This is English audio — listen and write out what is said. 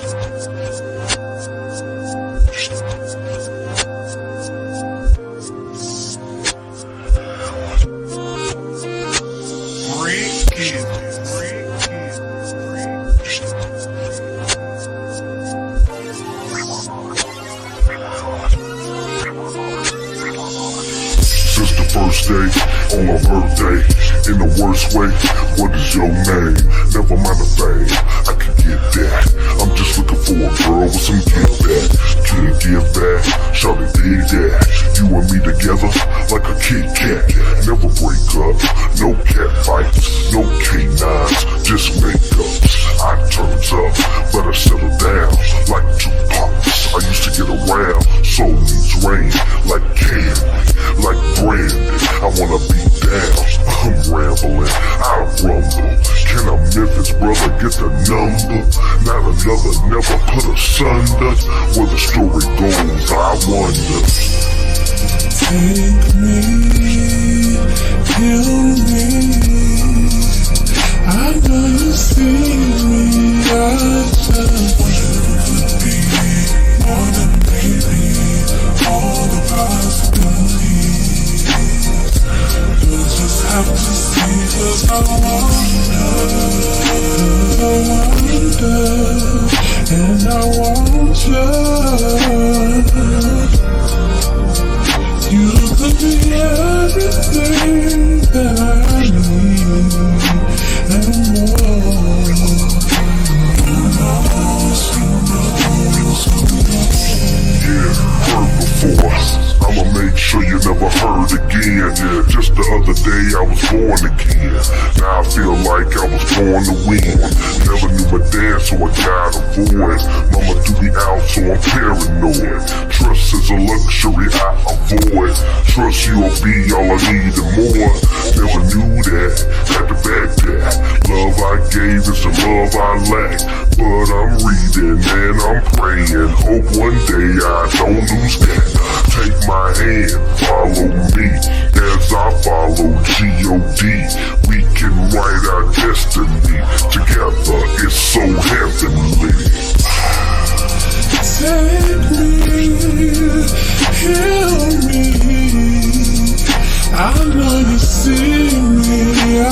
Since the first day on my birthday, in the worst way, what is your name? Never mind the fame, I can get that. I'm just looking for a girl with some give back. Can't give back, shawty dig that. You and me together like a Kit Kat. Never break up, no cat fights, no canines, just makeups. I turns up, but I settle down like Tupac. I used to get around, soul means rain, like candy, like brandy. I wanna be down, I'm rambling, I rumble. Can a Memphis brother get the number? Not another, never put asunder. Where the story goes, I wonder. Take me, kill me. I know you see me, I just want you to be more than maybe all the possibilities. You just have to see, 'cause I wonder, and I want you. You could be everything that I need and more. Yeah, heard before. I'ma make sure you never heard again. Yeah, just the other day I was born again. Now I feel like I was born to win. Never knew my dad, so I gotta avoid. Mama do me out, so I'm paranoid. Trust is a luxury I avoid. Trust you'll be all I need and more. Never knew that, had to back that. Love I gave is the love I lack. But I'm reading and I'm praying. Hope one day I don't lose that. Take my hand, follow me as I follow G.O.D. We can write our destiny together, it's so heavenly. Take me, heal me. I know you see me. I